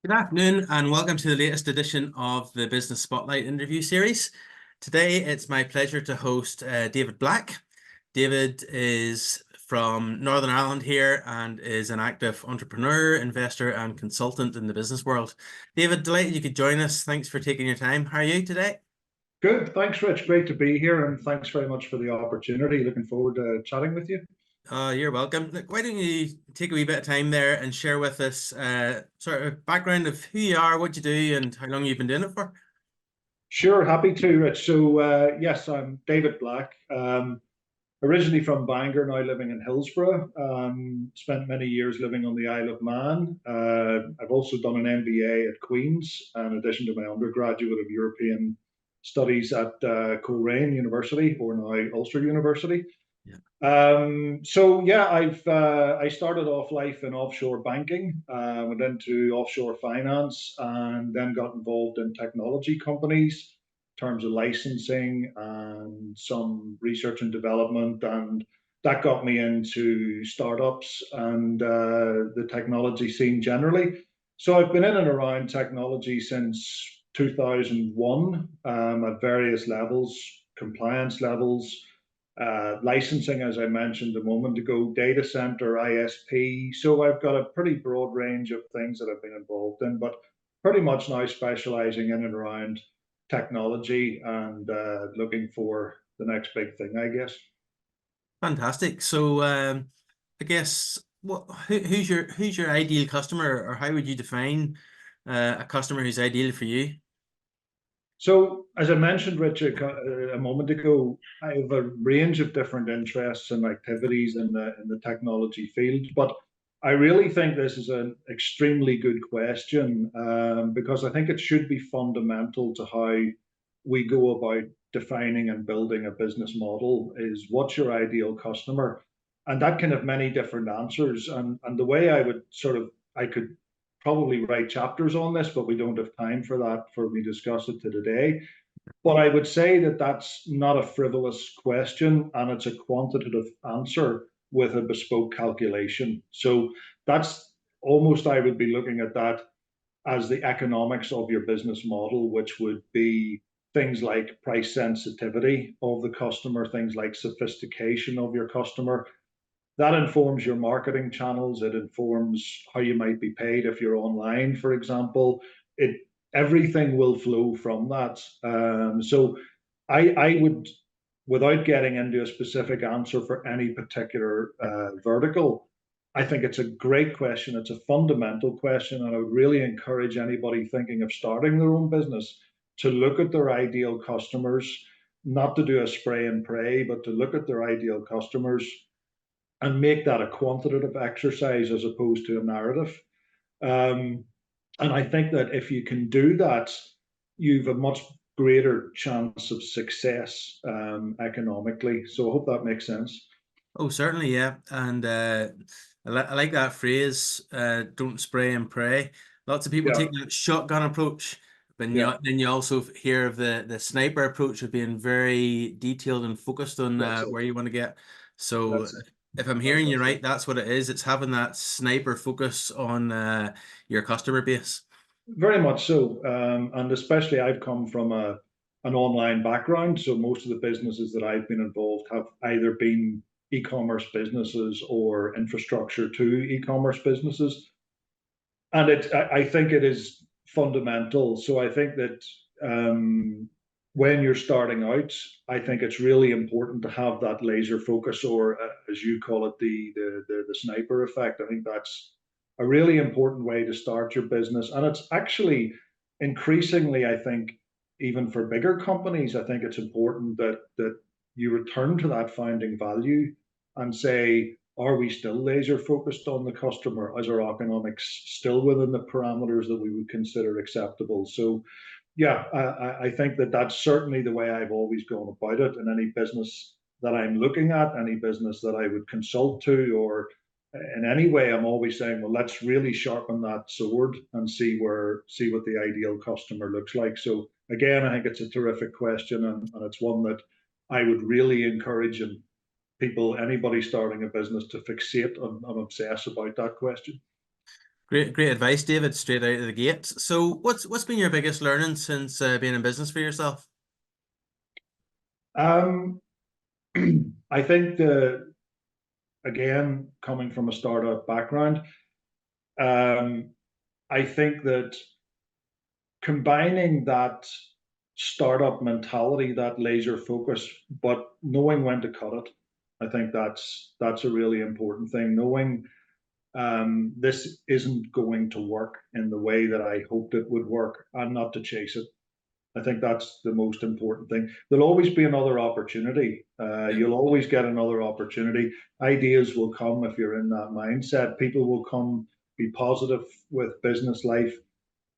Good afternoon, and welcome to the latest edition of the Business Spotlight interview series. Today, it's my pleasure to host David Black. David is from Northern Ireland here and is an active entrepreneur, investor, and consultant in the business world. David, delighted you could join us. Thanks for taking your time. How are you today? Good. Thanks, Rich. Great to be here, and thanks very much for the opportunity. Looking forward to chatting with you. You're welcome. Look, why don't you take a wee bit of time there and share with us sort of background of who you are, what you do, and how long you've been doing it for? Sure, happy to, Rich. So, yes, I'm David Black. Originally from Bangor, now living in Hillsborough. Spent many years living on the Isle of Man. I've also done an MBA at Queen's, in addition to my undergraduate of European Studies at Coleraine University, or now Ulster University. Yeah. So yeah, I started off life in offshore banking, went into offshore finance, and then got involved in technology companies in terms of licensing and some research and development, and that got me into startups and the technology scene generally. So I've been in and around technology since 2001, at various levels, compliance levels, licensing, as I mentioned a moment ago, data center, ISP. So I've got a pretty broad range of things that I've been involved in, but pretty much now specializing in and around technology and looking for the next big thing, I guess. Fantastic. So, I guess who's your ideal customer, or how would you define a customer who's ideal for you? So, as I mentioned, Richard, a moment ago, I have a range of different interests and activities in the technology field. But I really think this is an extremely good question, because I think it should be fundamental to how we go about defining and building a business model. Is what's your ideal customer? And that can have many different answers. And the way I would I could probably write chapters on this, but we don't have time for that for me to discuss it today. But I would say that that's not a frivolous question, and it's a quantitative answer with a bespoke calculation. So that's almost, I would be looking at that as the economics of your business model, which would be things like price sensitivity of the customer, things like sophistication of your customer, that informs your marketing channels. It informs how you might be paid if you're online, for example. It Everything will flow from that. So I would, without getting into a specific answer for any particular vertical, I think it's a great question. It's a fundamental question, and I would really encourage anybody thinking of starting their own business to look at their ideal customers, not to do a spray and pray, but to look at their ideal customers and make that a quantitative exercise as opposed to a narrative. Um, and I think that if you can do that, you've a much greater chance of success economically. So I hope that makes sense. Oh, certainly, yeah. And I like that phrase, don't spray and pray. Lots of people Yeah, take that shotgun approach, but yeah, then you also hear of the sniper approach of being very detailed and focused on that's it. where you want to get. So That's it. if I'm hearing you right, that's what it is. It's having that sniper focus on your customer base. Very much so. And especially I've come from an online background. So most of the businesses that I've been involved have either been e-commerce businesses or infrastructure to e-commerce businesses. And I think it is fundamental. So I think that when you're starting out, I think it's really important to have that laser focus, or as you call it, the sniper effect. I think that's a really important way to start your business, and it's actually increasingly, I think, even for bigger companies, I think it's important that you return to that founding value and say, are we still laser focused on the customer? Is our economics still within the parameters that we would consider acceptable? So, yeah, I think that that's certainly the way I've always gone about it. In any business that I'm looking at, any business that I would consult to, or in any way, I'm always saying, well, let's really sharpen that sword and see what the ideal customer looks like. So again, I think it's a terrific question, and it's one that I would really encourage and people, anybody starting a business, to fixate and obsess about that question. Great advice, David, straight out of the gate. So what's been your biggest learning since being in business for yourself? Um, I think again, coming from a startup background, um, I think that combining that startup mentality, that laser focus, but knowing when to cut it, I think that's a really important thing. Knowing this isn't going to work in the way that I hoped it would work, and not to chase it. I think that's the most important thing. There'll always be another opportunity. Yeah. You'll always get another opportunity. Ideas will come if you're in that mindset. People will come, be positive with business life,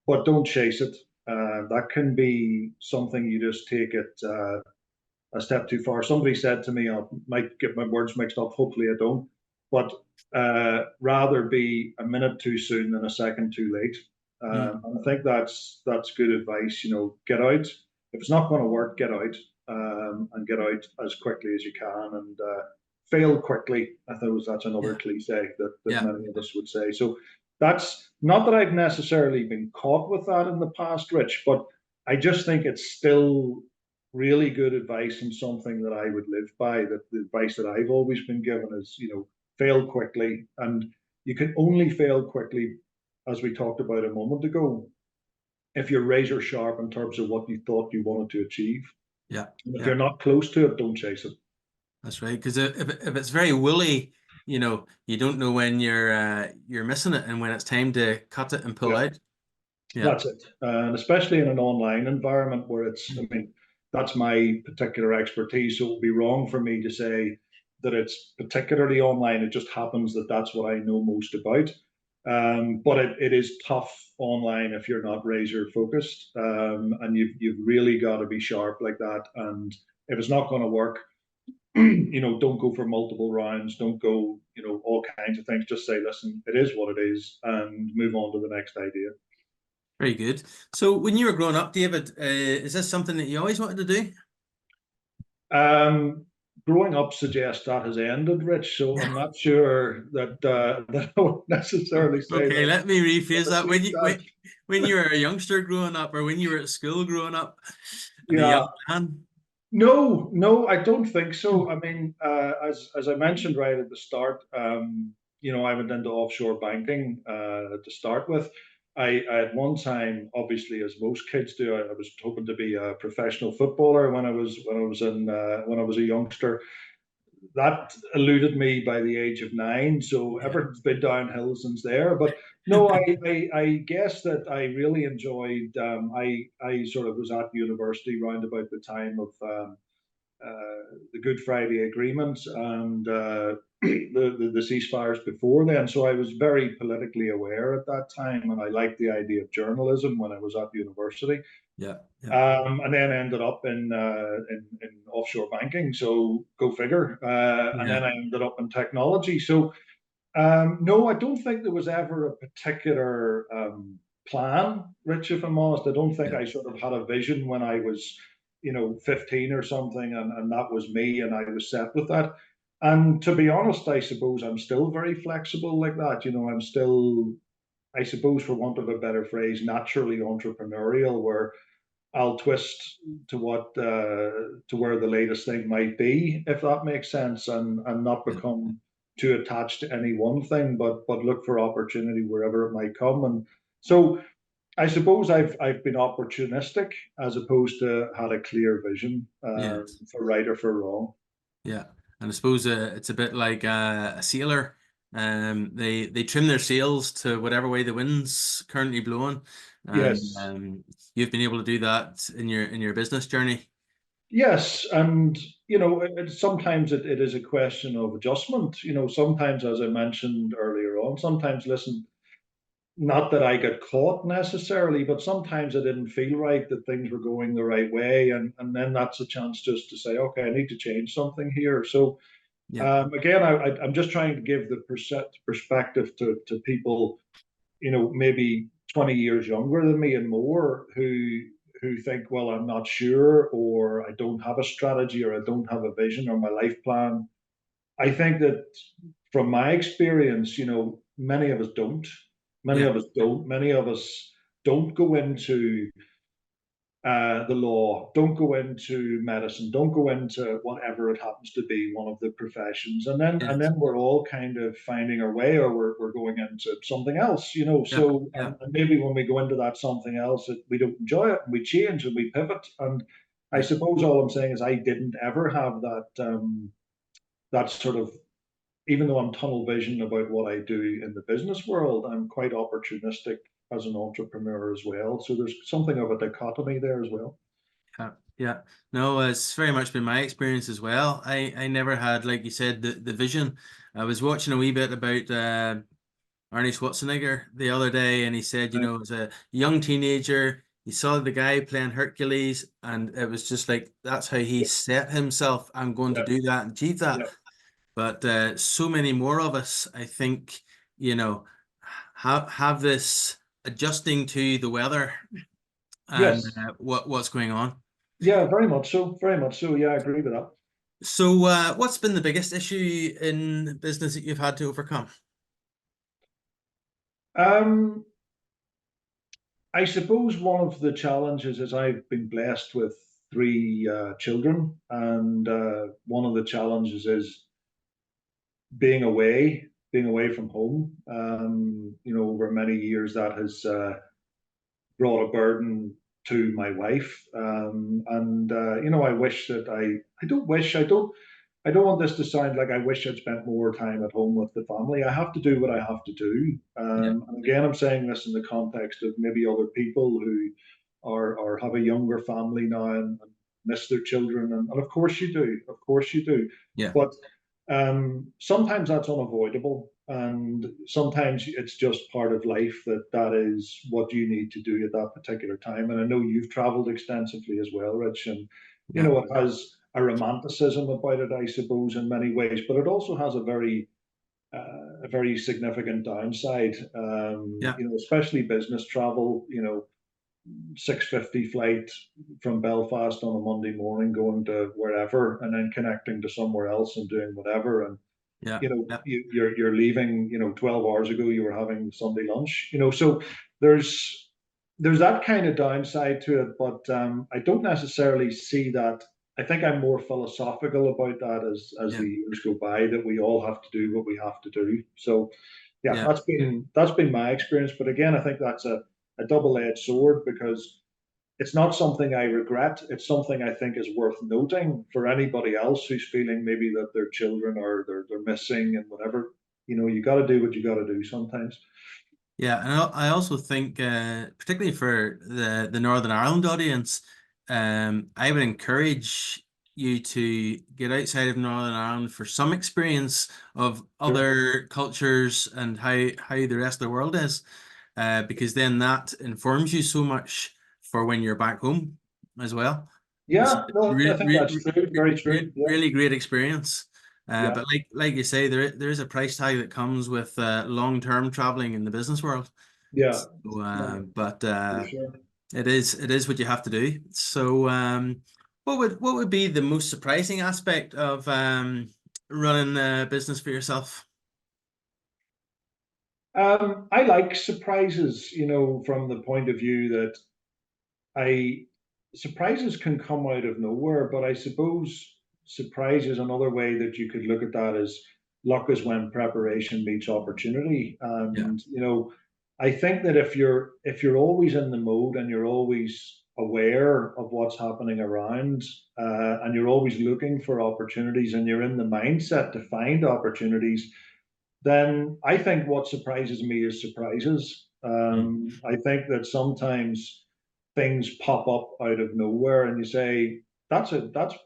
but don't chase it. That can be something you just take it a step too far. Somebody said to me, I might get my words mixed up, hopefully I don't, but rather be a minute too soon than a second too late. Mm. And I think that's good advice. You know, get out. If it's not going to work, get out, and get out as quickly as you can, and fail quickly. I suppose that's another Yeah. cliche that Yeah. many of us would say. So that's not that I've necessarily been caught with that in the past, Rich, but I just think it's still really good advice and something that I would live by. That the advice that I've always been given is, you know, fail quickly, and you can only fail quickly, as we talked about a moment ago, if you're razor sharp in terms of what you thought you wanted to achieve. Yeah. And if Yeah. you're not close to it, don't chase it. That's right. Because if it's very woolly, you don't know when you're missing it and when it's time to cut it and pull Yeah, out. Yeah. that's it. And especially in an online environment where it's, I mean, that's my particular expertise. So it would be wrong for me to say that it's particularly online. It just happens that that's what I know most about. But it is tough online if you're not razor focused, and you've really got to be sharp like that. And if it's not going to work, don't go for multiple rounds. Don't go, all kinds of things. Just say, listen, it is what it is, and move on to the next idea. Very good. So when you were growing up, David, is this something that you always wanted to do? Growing up suggests that has ended, Rich. So I'm not sure that I would necessarily say Okay, that let me rephrase I've that. achieved that. When you were a youngster growing up, or when you were at school growing up, and a Yeah, young man. no, no, I don't think so. I mean, as I mentioned right at the start, I went into offshore banking to start with. I at one time, obviously, as most kids do, I was hoping to be a professional footballer when I was a youngster. That eluded me by the age of 9. So Yeah. everything's been downhill since there. But no, I guess that I really enjoyed. I sort of was at university round about the time of the Good Friday Agreement and the ceasefires before then. So I was very politically aware at that time, and I liked the idea of journalism when I was at university. Yeah. Yeah. And then ended up in offshore banking. So go figure. And Yeah. then I ended up in technology. So no, I don't think there was ever a particular plan, Rich. If I'm honest, I don't think Yeah. I sort of had a vision when I was, 15 or something, and that was me, and I was set with that. And to be honest, I suppose I'm still very flexible like that. I'm still, I suppose, for want of a better phrase, naturally entrepreneurial, where I'll twist to where the latest thing might be, if that makes sense, and not Yeah. become too attached to any one thing, but look for opportunity wherever it might come. And so I suppose I've been opportunistic as opposed to had a clear vision, Yes. for right or for wrong. Yeah. And I suppose it's a bit like a sailor. They trim their sails to whatever way the wind's currently blowing, and Yes. you've been able to do that in your business journey. Yes, and sometimes it is a question of adjustment. Sometimes, as I mentioned earlier on, sometimes listen, not that I got caught necessarily, but sometimes it didn't feel right that things were going the right way, and then that's a chance just to say, okay, I need to change something here. So Yeah. again, I'm just trying to give the perspective to people, maybe 20 years younger than me and more, who think, well, I'm not sure, or I don't have a strategy, or I don't have a vision, or my life plan. I think that from my experience, many of us don't. Many Yeah. of us don't. Many of us don't go into the law, don't go into medicine, don't go into whatever it happens to be, one of the professions, and then we're all kind of finding our way, or we're going into something else, you know. Yeah. So Yeah. and maybe when we go into that something else, we don't enjoy it, and we change and we pivot. And I Yeah. suppose all I'm saying is I didn't ever have that sort of, even though I'm tunnel vision about what I do in the business world, I'm quite opportunistic as an entrepreneur as well. So there's something of a dichotomy there as well. Yeah, yeah. No, it's very much been my experience as well. I never had, like you said, the vision. I was watching a wee bit about Arnie Schwarzenegger the other day, and he said, Right. as a young teenager, he saw the guy playing Hercules, and it was just like that's how he set himself. I'm going to Yeah, do that and achieve that. yeah, But so many more of us, I think, you know, have this adjusting to the weather and yes, what's going on. yeah, very much so, very much so. Yeah, I agree with that. So, what's been the biggest issue in business that you've had to overcome? Um, I suppose one of the challenges is I've been blessed with three children, and one of the challenges is being away from home. You know, over many years that has brought a burden to my wife, and you know, I wish that I don't wish I don't want this to sound like I wish I'd spent more time at home with the family. I have to do what I have to do. Yeah, And again, I'm saying this in the context of maybe other people who are have a younger family now and miss their children. And of course you do. Of course you do. yeah, But sometimes that's unavoidable. And sometimes it's just part of life that that is what you need to do at that particular time. And I know you've traveled extensively as well, Rich. And, you yeah, know, it has a romanticism about it, I suppose, in many ways, but it also has a very significant downside. yeah, You know, especially business travel. You know, 6:50 flight from Belfast on a Monday morning, going to wherever, and then connecting to somewhere else and doing whatever. And yeah, you know, yeah, you're leaving. You know, 12 hours ago you were having Sunday lunch. You know, so there's that kind of downside to it, but I don't necessarily see that. I think I'm more philosophical about that as yeah, the years go by, that we all have to do what we have to do. So yeah, yeah, that's been my experience. But again, I think that's a double-edged sword, because it's not something I regret. It's something I think is worth noting for anybody else who's feeling maybe that their children are they're missing and whatever. You know, you got to do what you got to do sometimes. yeah. And I also think, particularly for the Northern Ireland audience, I would encourage you to get outside of Northern Ireland for some experience of Sure. other cultures and how the rest of the world is, because then that informs you so much for when you're back home as well. It's Yeah, no, I think that's true. Very true. Yeah, really great experience. yeah, But like you say, there is a price tag that comes with long-term traveling in the business world. yeah. So, No, but for sure. it is what you have to do. So, what would be the most surprising aspect of running a business for yourself? I like surprises, you know, from the point of view that I surprises can come out of nowhere, but I suppose surprise is another way that you could look at that as luck is when preparation meets opportunity. Yeah, And you know, I think that if you're always in the mode and you're always aware of what's happening around, and you're always looking for opportunities and you're in the mindset to find opportunities, then I think what surprises me is surprises. mm, I think that sometimes things pop up out of nowhere, and you say, that's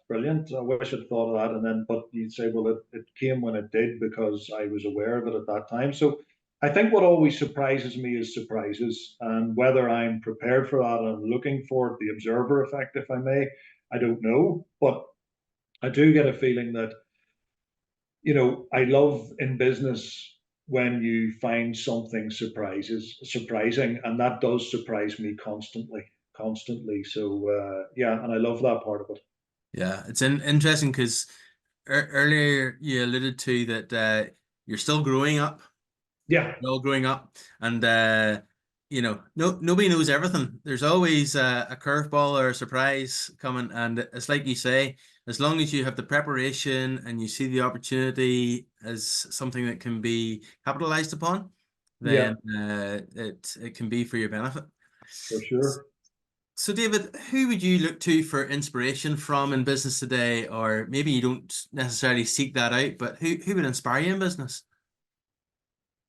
brilliant. I wish I'd thought of that." And then, but you'd say, well, it came when it did because I was aware of it at that time. So I think what always surprises me is surprises, and whether I'm prepared for that and I'm looking for it, the observer effect, if I may, I don't know. But I do get a feeling that, you know, I love in business when you find something surprising, and that does surprise me constantly. So yeah, and I love that part of it. yeah. It's interesting because earlier you alluded to that you're still growing up. Yeah, We're all growing up, and nobody knows everything. There's always a curveball or a surprise coming, and it's like you say, as long as you have the preparation and you see the opportunity as something that can be capitalized upon, yeah, then it can be for your benefit. for sure. So, David, who would you look to for inspiration from in business today? Or maybe you don't necessarily seek that out, but who would inspire you in business?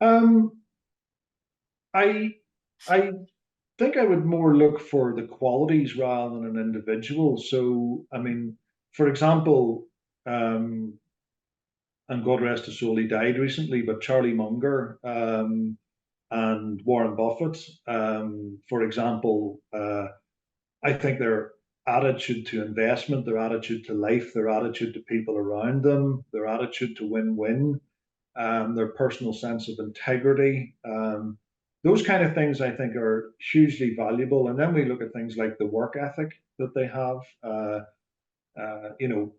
Um, I I think I would more look for the qualities rather than an individual. So, I mean, for example, um, and God rest his soul, he died recently, but Charlie Munger and Warren Buffett, for example, I think their attitude to investment, their attitude to life, their attitude to people around them, their attitude to win-win, their personal sense of integrity. Those kind of things I think are hugely valuable. And then we look at things like the work ethic that they have. You know,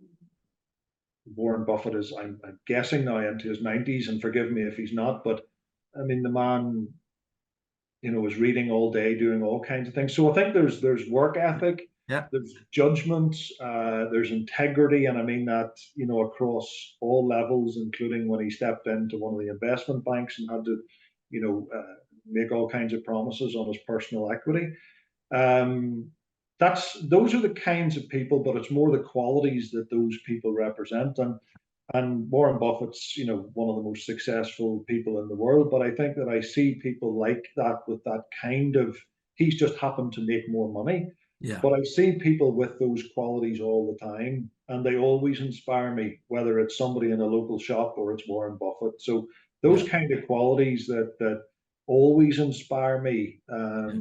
Warren Buffett is, I'm guessing now, into his 90s, and forgive me if he's not, but I mean, the man, is reading all day, doing all kinds of things. So I think there's work ethic, Yeah, there's judgment, there's integrity, and I mean that across all levels, including when he stepped into one of the investment banks and had to, make all kinds of promises on his personal equity. Um, those are the kinds of people, but it's more the qualities that those people represent. And Warren Buffett's, one of the most successful people in the world. But I think that I see people like that with that kind of, he's just happened to make more money. yeah, But I see people with those qualities all the time, and they always inspire me, whether it's somebody in a local shop or it's Warren Buffett. So those yeah, kind of qualities that always inspire me, yeah,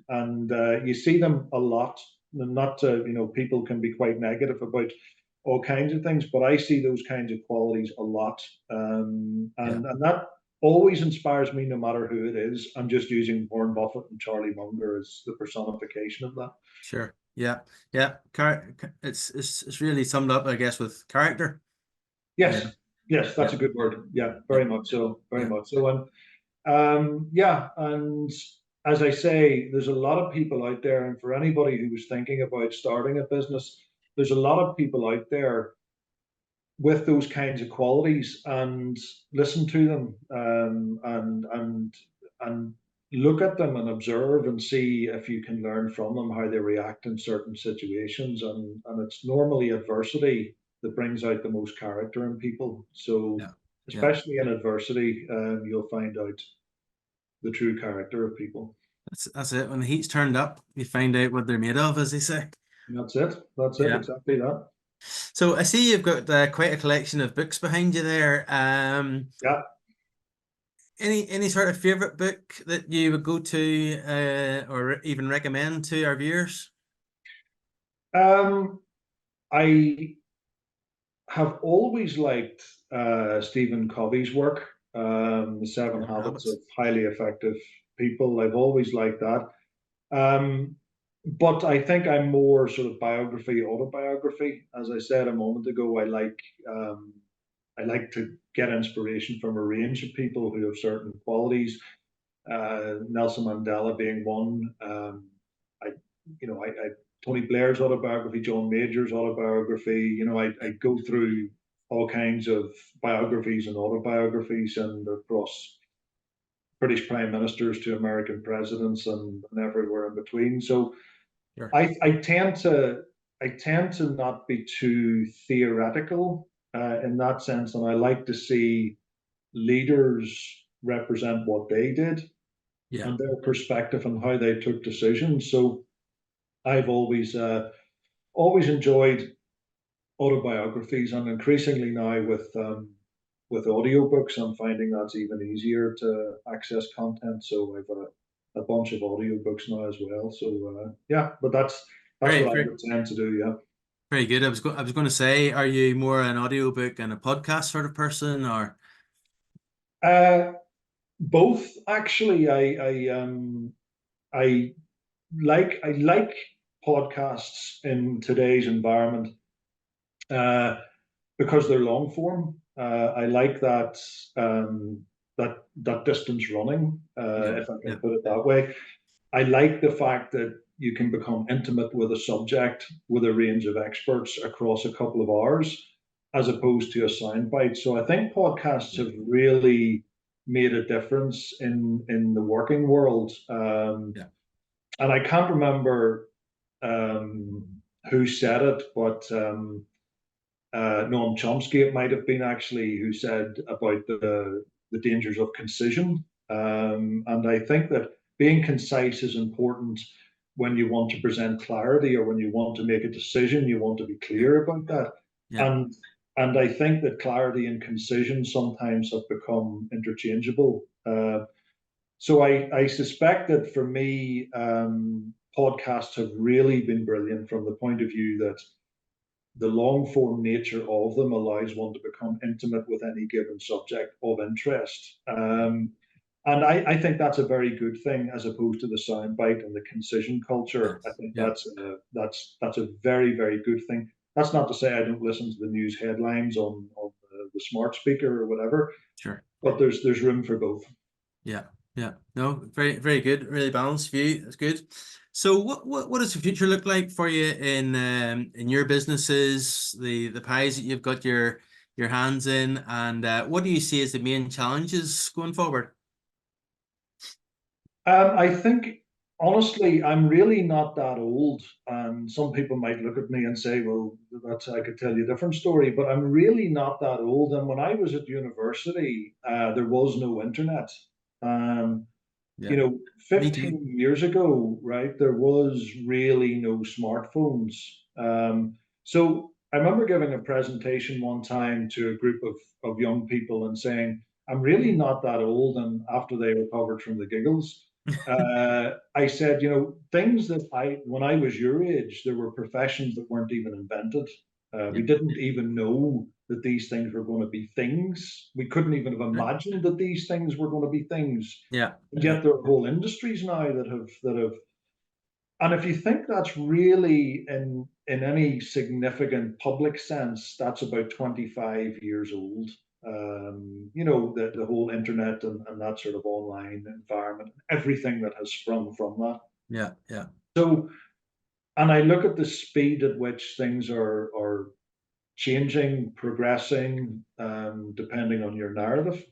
and you see them a lot. Not to, people can be quite negative about all kinds of things, but I see those kinds of qualities a lot, yeah. and that always inspires me, no matter who it is. I'm just using Warren Buffett and Charlie Munger as the personification of that. Sure. Yeah, yeah. It's really summed up, I guess, with character. Yeah, Yes, yes, that's yeah, a good word. Yeah, yeah, very much so, very yeah, much so. And yeah, and as I say, there's a lot of people out there, and for anybody who was thinking about starting a business, there's a lot of people out there with those kinds of qualities, and listen to them, and look at them and observe and see if you can learn from them how they react in certain situations. And it's normally adversity that brings out the most character in people. So yeah, yeah. especially in adversity, you'll find out the true character of people. That's it. When the heat's turned up, you find out what they're made of, as they say. And that's it. That's it. Yeah. Exactly that. So I see you've got quite a collection of books behind you there. Yeah. Any sort of favorite book that you would go to, or even recommend to our viewers? Um, I have always liked Stephen Covey's work, The Seven Seven Habits of Habits. Highly Effective People. I've always liked that. Um, but I think I'm more sort of biography, autobiography. As I said a moment ago, I like to get inspiration from a range of people who have certain qualities. Nelson Mandela being one. I, I Tony Blair's autobiography, John Major's autobiography. I go through all kinds of biographies and autobiographies, and across British prime ministers to American presidents, and everywhere in between. So Sure. I tend to not be too theoretical in that sense, and I like to see leaders represent what they did Yeah. and their perspective and how they took decisions. So I've always enjoyed autobiographies, and increasingly now with audiobooks, I'm finding that's even easier to access content. So I've got a bunch of audiobooks now as well. So yeah, but that's Very, what I very, would tend to do. Yeah. very good. I was going to say, are you more an audiobook and a podcast sort of person, or? Both actually. I I like podcasts in today's environment, uh, because they're long form. I like that. that distance running, Yeah. if I can Yeah. put it that way. I like the fact that you can become intimate with a subject with a range of experts across a couple of hours, as opposed to a soundbite. So I think podcasts have really made a difference in the working world. Yeah. And I can't remember um, who said it, but Noam Chomsky, it might have been actually, who said about the dangers of concision. And I think that being concise is important when you want to present clarity, or when you want to make a decision, you want to be Yeah. clear about that. Yeah. And I think that clarity and concision sometimes have become interchangeable. So I suspect that for me, podcasts have really been brilliant from the point of view that the long form nature of them allows one to become intimate with any given subject of interest. And I think that's a very good thing, as opposed to the soundbite and the concision culture. I Yes. think Yeah. that's a very, very good thing. That's not to say I don't listen to the news headlines on the smart speaker or whatever, Sure. but there's room for both. Yeah, yeah. No, very, very good. Really balanced view. That's good. So what does the future look like for you in your businesses, the pies that you've got your hands in, and what do you see as the main challenges going forward? I think, honestly, I'm really not that old, and some people might look at me and say, "Well, that's I could tell you a different story." But I'm really not that old. And when I was at university, there was no internet. Um, Yeah, me 15 too. years ago, right, there was really no smartphones. So I remember giving a presentation one time to a group of young people and saying, I'm really not that old. And after they recovered from the giggles, I said, things that when I was your age, there were professions that weren't even invented. Yeah, We didn't even know that these things were going to be things. We couldn't even have right. imagined that these things were going to be things. Yeah, And yeah, yet there are whole industries now that have, and if you think that's really in any significant public sense, that's about 25 years old. The whole internet and that sort of online environment, everything that has sprung from that. yeah, yeah, So, and I look at the speed at which things are changing, progressing, depending on your narrative.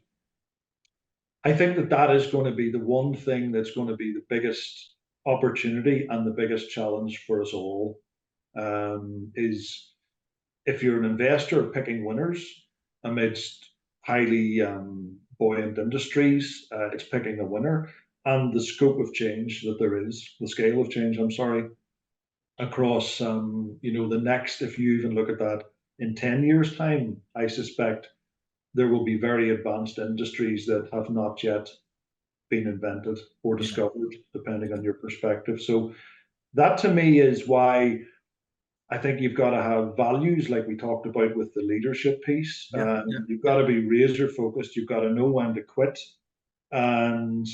I think that is going to be the one thing that's going to be the biggest opportunity and the biggest challenge for us all. Is if you're an investor picking winners amidst highly buoyant industries, it's picking a winner, and the scope of change that there is, the scale of change, I'm sorry, across the next, if you even look at that in 10 years' time, I suspect there will be very advanced industries that have not yet been invented or yeah, discovered, depending on your perspective. So that to me is why I think you've got to have values, like we talked about with the leadership piece. yeah, yeah, You've got to be razor focused. You've got to know when to quit. And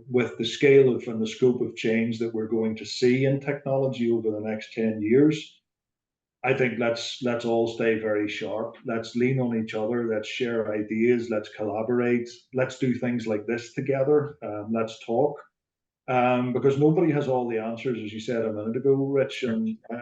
with the scale of and the scope of change that we're going to see in technology over the next 10 years, I think let's all stay very sharp. Let's lean on each other. Let's share ideas. Let's collaborate. Let's do things like this together. Let's talk, because nobody has all the answers, as you said a minute ago, Rich, sure. and I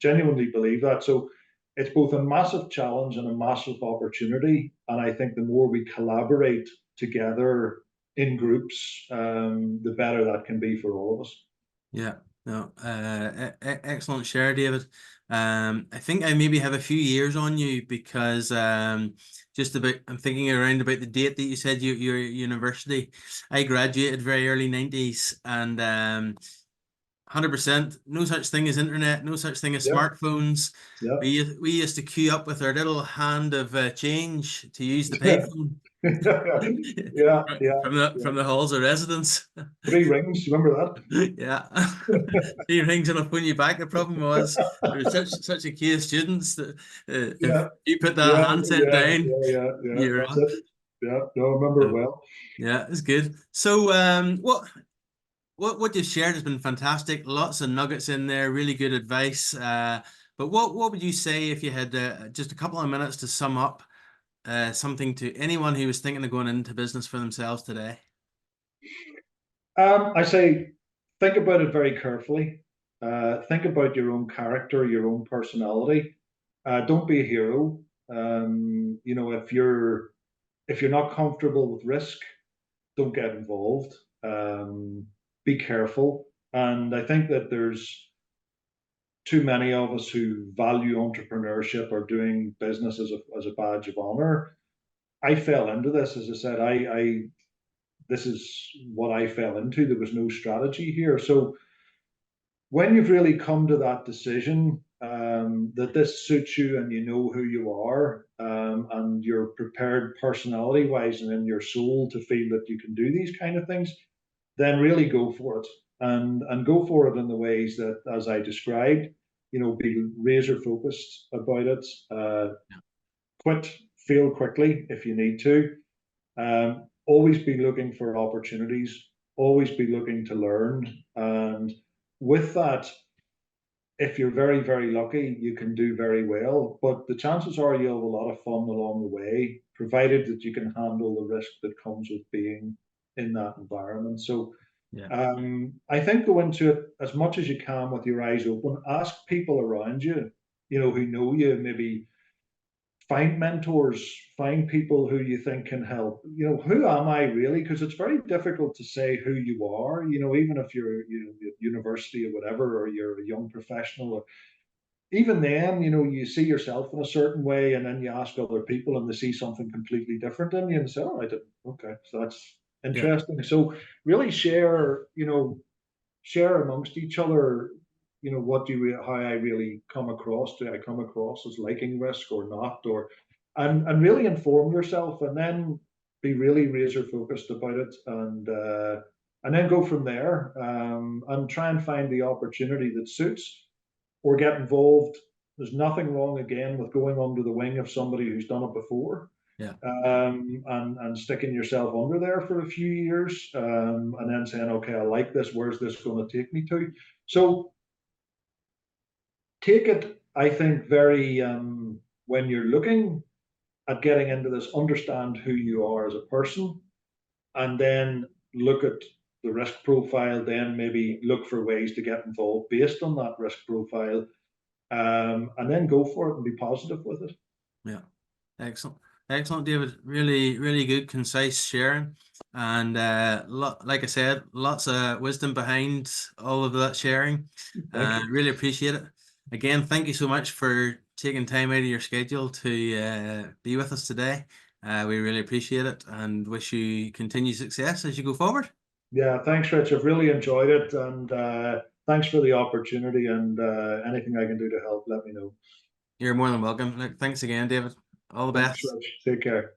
genuinely believe that. So it's both a massive challenge and a massive opportunity. And I think the more we collaborate together in groups, the better that can be for all of us. Yeah, no, excellent share, David. I think I maybe have a few years on you because just about I'm thinking around about the date that you said your university. I graduated very early 90s and 100%, no such thing as internet, no such thing as Yeah, smartphones. yeah, We used to queue up with our little hand of change to use the payphone yeah, yeah, yeah. from the halls of residence. 3 rings, remember Yeah. He rings and I'll phone you back. The problem was there was such a queue of students that if that? you put that Yeah, handset yeah, down, yeah, yeah, yeah. you're That's up. it. Yeah, no, I remember it So, well. yeah, it's good. So what you've shared has been fantastic. Lots of nuggets in there, really good advice. But what would you say if you had just a couple of minutes to sum up? something to anyone who was thinking of going into business for themselves today? I say, think about it very carefully. Think about your own character, your own personality. Don't be a hero. If you're not comfortable with risk, don't get involved. Be careful. And I think that there's too many of us who value entrepreneurship or doing business as a badge of honor. I fell into this, as I said. I this is what I fell into. There was no strategy here. So when you've really come to that decision, that this suits you and you know who you are, and you're prepared personality wise and in your soul to feel that you can do these kind of things, then really go for it, and go for it in the ways that, as I described, be razor focused about it. Quit, fail quickly if you need to. Always be looking for opportunities. Always be looking to learn, and with that, if you're very, very lucky, you can do very well. But the chances are you'll have a lot of fun along the way, provided that you can handle the risk that comes with being in that environment. So Yeah. I think go into it as much as you can with your eyes open. Ask people around you, who know you, maybe find mentors, find people who you think can help. Who am I really? Because it's very difficult to say who you are. Even if you're at university or whatever, or you're a young professional, or even then, you see yourself in a certain way, and then you ask other people, and they see something completely different in you, and say, "Oh, I didn't. Okay, so that's Yeah. interesting." So really share amongst each other. How I really come across. Do I come across as liking risk or not? And really inform yourself, and then be really razor focused about it, and then go from there, and try and find the opportunity that suits, or get involved. There's nothing wrong, again, with going under the wing of somebody who's done it before. Yeah. And sticking yourself under there for a few years, and then saying, "Okay, I like this. Where's this going to take me to?" So take it, I think, very, when you're looking at getting into this, understand who you are as a person, and then look at the risk profile. Then maybe look for ways to get involved based on that risk profile, and then go for it and be positive with it. Yeah. Excellent. Excellent, David. Really, really good, concise sharing. And like I said, lots of wisdom behind all of that sharing. Really appreciate it. Again, thank you so much for taking time out of your schedule to be with us today. We really appreciate it and wish you continued success as you go forward. Yeah, thanks, Rich. I've really enjoyed it, and thanks for the opportunity. And anything I can do to help, let me know. You're more than welcome. Look, thanks again, David. All the Thanks, best. Rich. Take care.